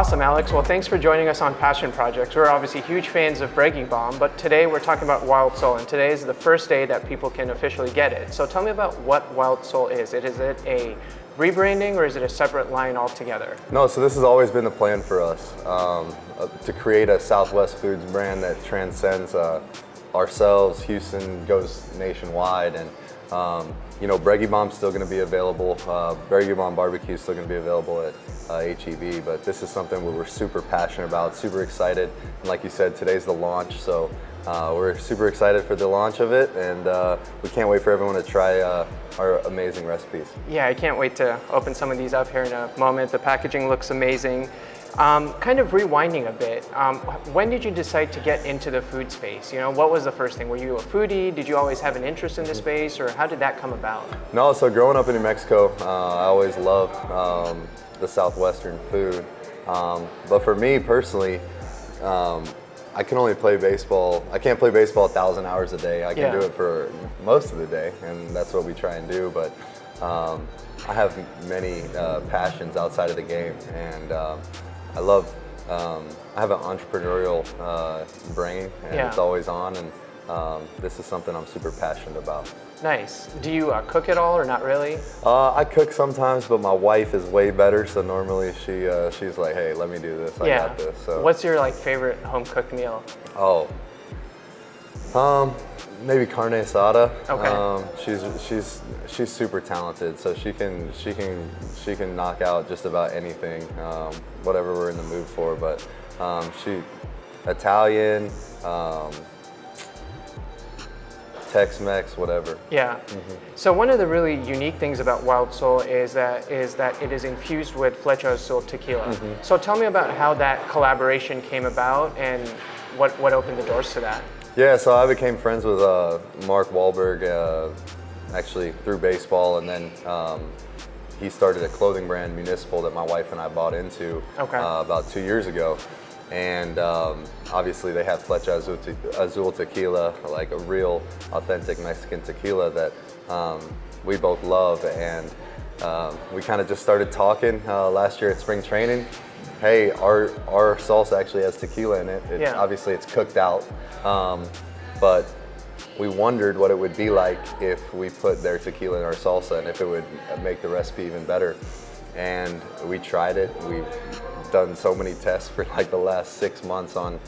Awesome, Alex. Well, thanks for joining us on Passion Projects. We're obviously huge fans of Bregman, but today we're talking about Wild Soul, and today is the first day that people can officially get it. So tell me about what Wild Soul is. Is it a rebranding or is it a separate line altogether? No, so this has always been the plan for us, to create a Southwest Foods brand that transcends ourselves. Houston goes nationwide, and Bregman's still going to be available. Bregman Barbecue is still going to be available at HEB, but this is something we're super passionate about, super excited. And like you said, today's the launch, so we're super excited for the launch of it, and we can't wait for everyone to try our amazing recipes. Yeah, I can't wait to open some of these up here in a moment. The packaging looks amazing. Kind of rewinding a bit, when did you decide to get into the food space? What was the first thing? Were you a foodie? Did you always have an interest in the space, or how did that come about? No, so growing up in New Mexico, I always loved the Southwestern food. But for me personally, I can only play baseball. I can't play baseball 1,000 hours a day. I can do it for most of the day, and that's what we try and do. But I have many passions outside of the game, and I have an entrepreneurial brain, and it's always on, and this is something I'm super passionate about. Nice. Do you cook at all or not really? I cook sometimes, but my wife is way better, so normally she's like, hey, let me do this, I got this. So. What's your favorite home cooked meal? Oh, maybe carne asada. Okay. She's super talented, so she can knock out just about anything, whatever we're in the mood for. But she Italian, Tex-Mex, whatever. Yeah. So one of the really unique things about Wild Soul is that it is infused with Flecha Azul tequila. So tell me about how that collaboration came about and what opened the doors to that. Yeah, so I became friends with Mark Wahlberg actually through baseball, and then he started a clothing brand, Municipal, that my wife and I bought into about 2 years ago. And obviously they have Flecha Azul tequila, like a real authentic Mexican tequila that we both love. And we kind of just started talking last year at spring training. Hey, our salsa actually has tequila in it. Obviously it's cooked out, but we wondered what it would be like if we put their tequila in our salsa and if it would make the recipe even better. And we tried it. We've done so many tests for the last 6 months on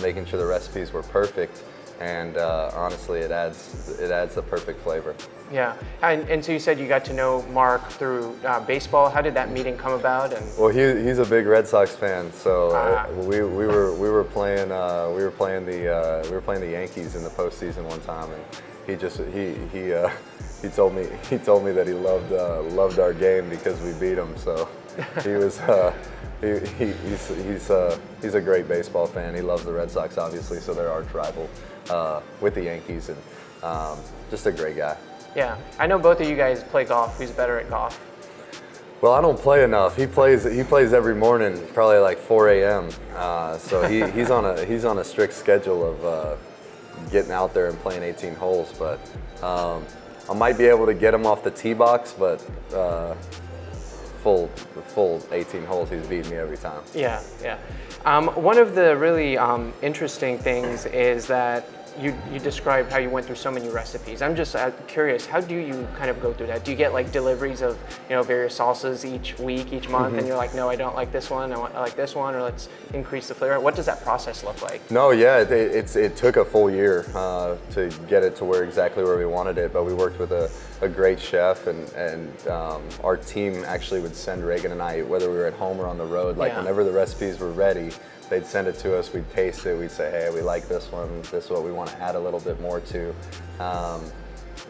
making sure the recipes were perfect, and honestly it adds the perfect flavor. Yeah, and so you said you got to know Mark through baseball. How did that meeting come about? And well, he's a big Red Sox fan, so we were playing the Yankees in the postseason one time, and he told me that he loved our game because we beat him. So he was he's a great baseball fan. He loves the Red Sox, obviously, so they're arch rival with the Yankees, and just a great guy. Yeah, I know both of you guys play golf. Who's better at golf? Well, I don't play enough. He plays every morning, probably like 4 a.m. So he's on a strict schedule of getting out there and playing 18 holes. But I might be able to get him off the tee box, but full 18 holes, he's beating me every time. Yeah. One of the really interesting things is that you described how you went through so many recipes. I'm just curious, how do you kind of go through that? Do you get deliveries of various salsas each week, each month, and you're like, no, I don't like this one, I like this one, or let's increase the flavor? What does that process look like? No, yeah, it took a full year to get it to exactly where we wanted it, but we worked with a great chef, and our team actually would send Reagan and I, whether we were at home or on the road, whenever the recipes were ready, they'd send it to us, we'd taste it, we'd say, hey, we like this one, this is what we want to add a little bit more to.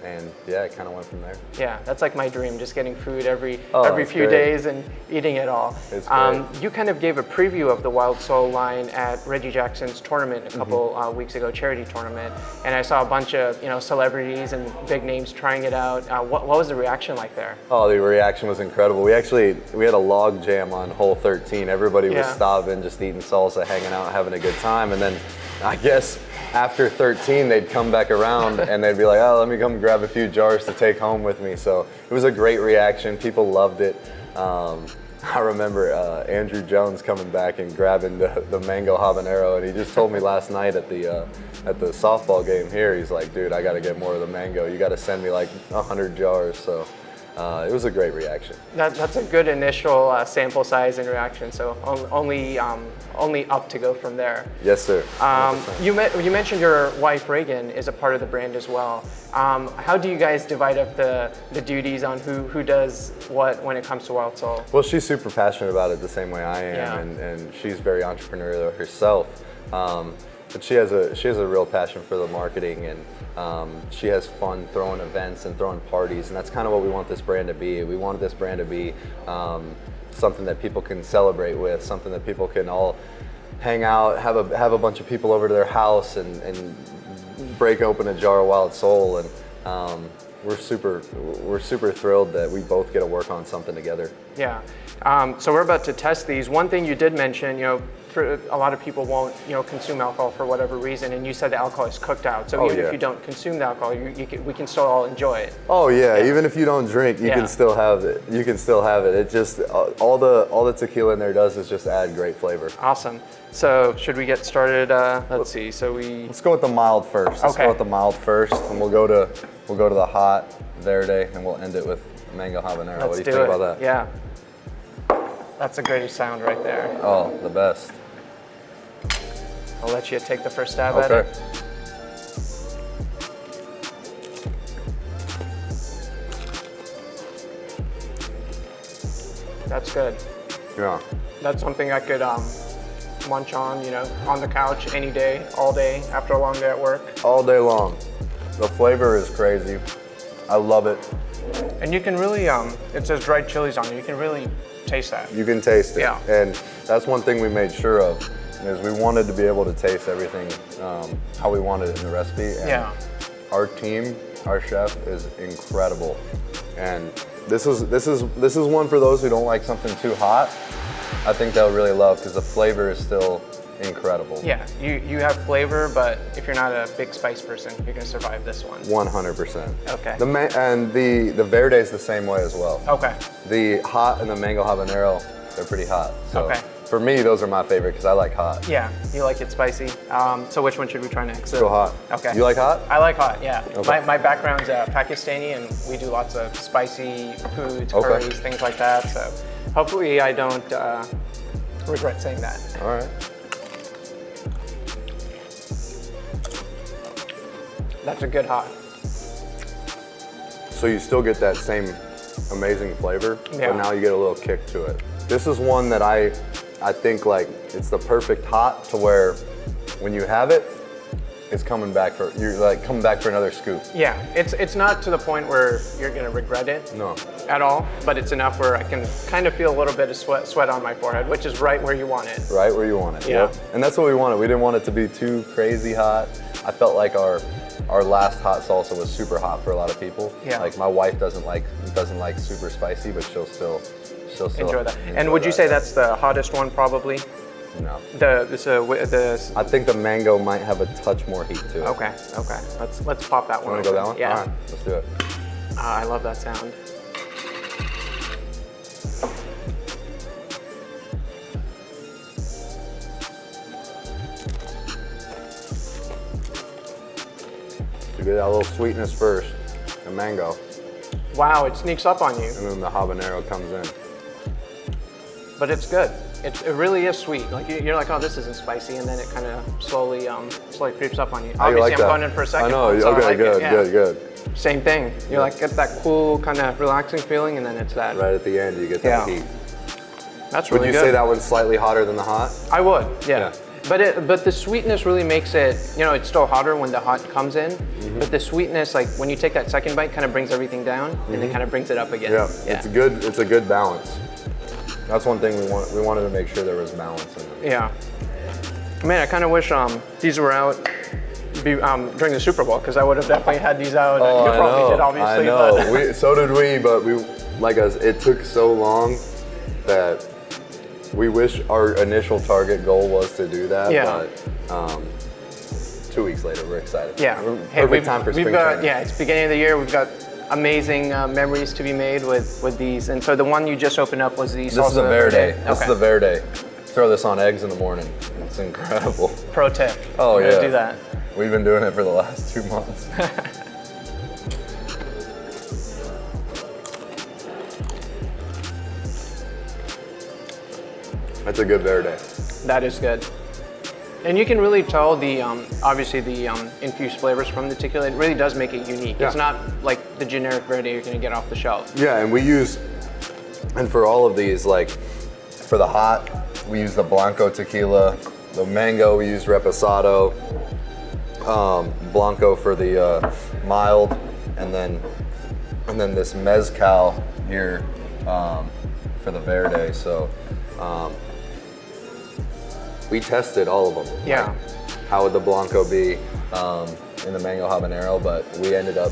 And yeah, it kind of went from there. Yeah, that's like my dream, just getting food every few great. days and eating it all. It's great. You kind of gave a preview of the Wild Soul line at Reggie Jackson's tournament a couple weeks ago, charity tournament, and I saw a bunch of celebrities and big names trying it out. What was the reaction like there? Oh, the reaction was incredible. We had a log jam on hole 13. Everybody was stopping, just eating salsa, hanging out, having a good time, and then I guess after 13, they'd come back around and they'd be like, oh, let me come grab a few jars to take home with me. So it was a great reaction. People loved it. I remember Andrew Jones coming back and grabbing the mango habanero, and he just told me last night at the softball game here, he's like, dude, I got to get more of the mango. You got to send me like 100 jars. So it was a great reaction. That's a good initial sample size and reaction. So only up to go from there. Yes, sir. You mentioned your wife Reagan is a part of the brand as well. How do you guys divide up the duties on who does what when it comes to Wild Soul? Well, she's super passionate about it the same way I am, and she's very entrepreneurial herself. But she has a real passion for the marketing, and she has fun throwing events and throwing parties, and that's kind of what we want this brand to be. We want this brand to be something that people can celebrate with, something that people can all hang out, have a bunch of people over to their house and break open a jar of Wild Soul, and we're super thrilled that we both get to work on something together. Yeah. So we're about to test these. One thing you did mention, for a lot of people won't, consume alcohol for whatever reason, and you said the alcohol is cooked out. So even if you don't consume the alcohol, we can still all enjoy it. Oh yeah, even if you don't drink, you can still have it. You can still have it. It just all the tequila in there does is just add great flavor. Awesome. So should we get started? Let's see. Let's go with the mild first. Let's go with the mild first, and we'll go to the hot verde, and we'll end it with mango habanero. What do you think about that? Yeah. That's a great sound right there. Oh, the best. I'll let you take the first stab at it. That's good. Yeah. That's something I could munch on, on the couch any day, all day, after a long day at work. All day long. The flavor is crazy. I love it. And you can really, it says dried chilies on it. You can really taste that. You can taste it. Yeah. And that's one thing we made sure of, is we wanted to be able to taste everything how we wanted it in the recipe. And our team, our chef is incredible. And this is one for those who don't like something too hot. I think they'll really love, because the flavor is still incredible. Yeah, you have flavor, but if you're not a big spice person, you're gonna survive this one. 100%. Okay. The verde is the same way as well. Okay. The hot and the mango habanero, they're pretty hot. So for me, those are my favorite because I like hot. Yeah, you like it spicy. So which one should we try next? Go hot. Okay. You like hot? I like hot, yeah. Okay. My background's Pakistani, and we do lots of spicy foods, curries, things like that. So hopefully I don't regret saying that. All right. That's a good hot. So you still get that same amazing flavor, but now you get a little kick to it. This is one that I think like it's the perfect hot to where when you have it, it's coming back for another scoop. Yeah, it's not to the point where you're gonna regret it. No. At all, but it's enough where I can kind of feel a little bit of sweat on my forehead, which is right where you want it. Right where you want it. Yeah. Yep. And that's what we wanted. We didn't want it to be too crazy hot. I felt like our last hot salsa was super hot for a lot of people. Yeah. Like my wife doesn't like super spicy, but she'll still enjoy that. And would you say that's the hottest one probably? No. I think the mango might have a touch more heat to it. Okay. Let's pop that one. Want to go that one? Yeah. All right, let's do it. I love that sound. You get that little sweetness first, the mango. Wow, it sneaks up on you. And then the habanero comes in. But it's good. It really is sweet. Like you're like, oh, this isn't spicy, and then it kind of slowly creeps up on you. How Obviously, you like I'm that? going in for a second. I know. So Okay, I like good. Same thing. You like get that cool kind of relaxing feeling, and then it's that. Right at the end, you get that heat. That's really good. Would you say that one's slightly hotter than the hot? I would. Yeah. But the sweetness really makes it. It's still hotter when the hot comes in. Mm-hmm. But the sweetness, like when you take that second bite, kind of brings everything down, and then kind of brings it up again. Yeah. It's good. It's a good balance. That's one thing we wanted to make sure there was balance in them. Yeah. Man, I kind of wish these were out during the Super Bowl, because I would have definitely had these out. Oh, you probably did, obviously. I know. But So did we, but it took so long that we wish our initial target goal was to do that. Yeah. But 2 weeks later, we're excited. Yeah. Perfect time for spring training. Yeah, it's beginning of the year. We've got amazing memories to be made with these. And so the one you just opened up was the Salsa. This is a Verde. Okay. This is the Verde. Throw this on eggs in the morning. It's incredible. Pro tip. Oh yeah. Do that. We've been doing it for the last 2 months. That's a good Verde. That is good. And you can really tell the, obviously the infused flavors from the tequila. It really does make it unique. Yeah. It's not like the generic Verde you're gonna get off the shelf. Yeah, and we use, and for all of these, like for the hot, we use the Blanco tequila. The mango, we use Reposado. Blanco for the mild, and then this mezcal here for the Verde. So we tested all of them. Yeah. Like, how would the Blanco be in the mango habanero? But we ended up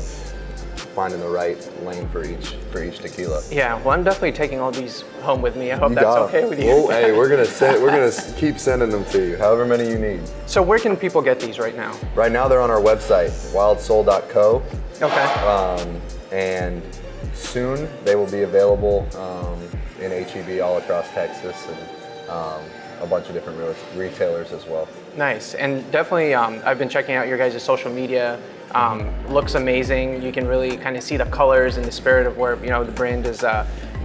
finding the right lane for each tequila. Yeah, well, I'm definitely taking all these home with me. I hope You that's got 'em. okay with you. Well, hey, we're gonna keep sending them to you, however many you need. So where can people get these right now? Right now they're on our website, wildsoul.co. Okay. And soon they will be available in HEB all across Texas and a bunch of different retailers as well. Nice, and definitely I've been checking out your guys' social media. Looks amazing. You can really kind of see the colors and the spirit of where the brand is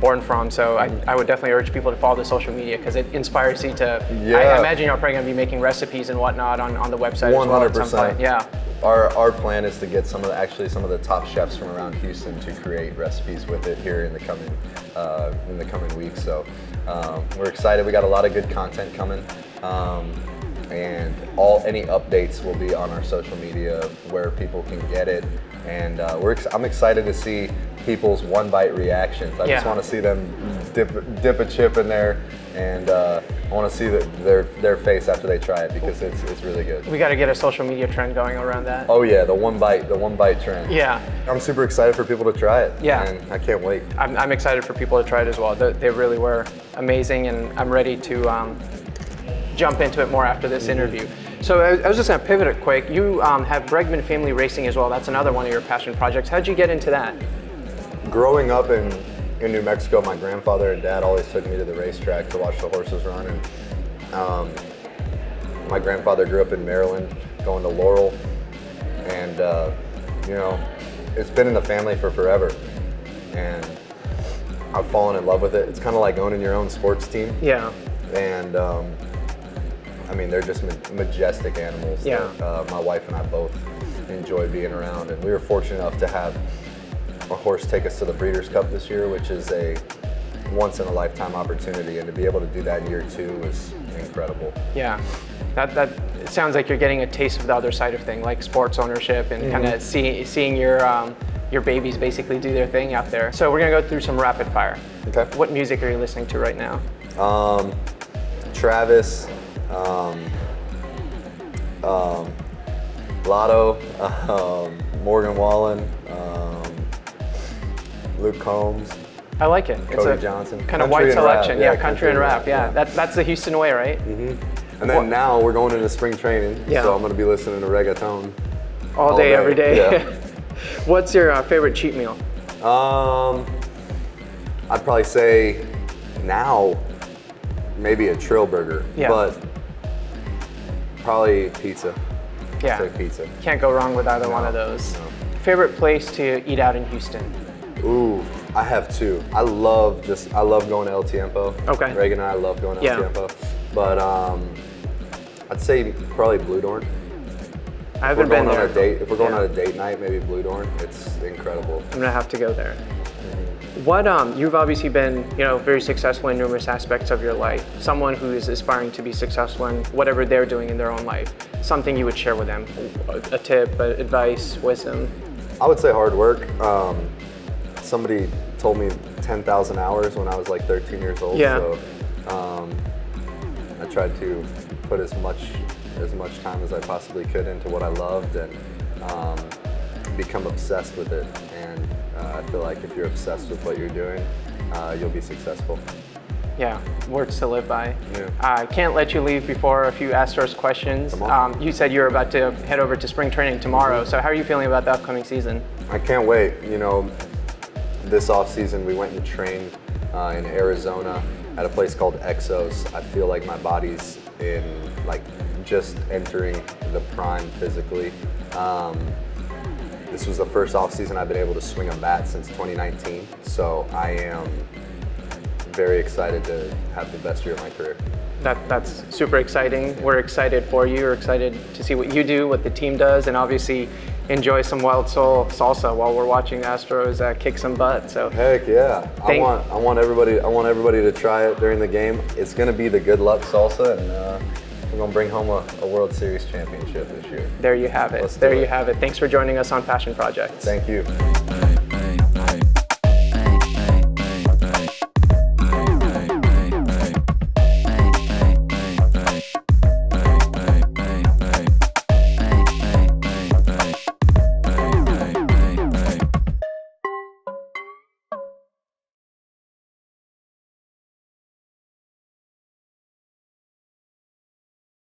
born from. So I would definitely urge people to follow the social media because it inspires you to. Yeah. I imagine you're probably going to be making recipes and whatnot on the website 100%. as well at some point. Yeah. Our plan is to get some of the top chefs from around Houston to create recipes with it here in the coming weeks. So we're excited. We got a lot of good content coming. And any updates will be on our social media of where people can get it. And I'm excited to see people's one bite reactions. I just want to see them dip a chip in there, and I want to see their face after they try it because it's really good. We got to get a social media trend going around that. Oh yeah, the one bite trend. Yeah. I'm super excited for people to try it. Yeah. And I can't wait. I'm excited for people to try it as well. They really were amazing, and I'm ready to jump into it more after this interview. So I was just gonna pivot it quick. You have Bregman Family Racing as well. That's another one of your passion projects. How'd you get into that? Growing up in New Mexico, my grandfather and dad always took me to the racetrack to watch the horses run. And my grandfather grew up in Maryland, going to Laurel, and it's been in the family for forever. And I've fallen in love with it. It's kind of like owning your own sports team. Yeah. And I mean, they're just majestic animals that my wife and I both enjoy being around. And we were fortunate enough to have a horse take us to the Breeders' Cup this year, which is a once-in-a-lifetime opportunity. And to be able to do that in year 2 was incredible. Yeah, that it sounds like you're getting a taste of the other side of thing, like sports ownership and kind of seeing your babies basically do their thing out there. So we're gonna go through some rapid fire. Okay. What music are you listening to right now? Travis, Lotto, Morgan Wallen, Luke Combs. I like it. Cody Johnson. Kind of Country white and selection. rap. Yeah, country and rap. Yeah, that's the Houston way, right? And then now we're going into spring training, so I'm going to be listening to reggaeton. All day, every day. Yeah. What's your favorite cheat meal? I'd probably say now maybe a Trill burger, but probably pizza. Yeah, I'd say pizza. Can't go wrong with either one of those. No. Favorite place to eat out in Houston? Ooh, I have 2. I love going to El Tiempo. Okay. Reagan and I love going to El Tiempo. But I'd say probably Blue Dorn. I haven't been there. If we're going on a date night, maybe Blue Dorn. It's incredible. I'm gonna have to go there. What you've obviously been, very successful in numerous aspects of your life. Someone who is aspiring to be successful in whatever they're doing in their own life. Something you would share with them, a tip, advice, wisdom. I would say hard work. Somebody told me 10,000 hours when I was like 13 years old. Yeah. So I tried to put as much time as I possibly could into what I loved and become obsessed with it. And I feel like if you're obsessed with what you're doing, you'll be successful. Yeah, words to live by. Yeah. I can't let you leave before a few Astros questions. You said you're about to head over to spring training tomorrow, so how are you feeling about the upcoming season? I can't wait. You know, this off season we went and trained in Arizona at a place called Exos. I feel like my body's in like just entering the prime physically. This was the first off season I've been able to swing a bat since 2019, so I am very excited to have the best year of my career. That's super exciting. We're excited for you. We're excited to see what you do, what the team does, and obviously enjoy some Wild Soul salsa while we're watching the Astros kick some butt. So heck yeah, I want everybody to try it during the game. It's gonna be the good luck salsa, and we're gonna bring home a World Series championship this year. There you have it. There you have it. Thanks for joining us on Passion Project. Thank you.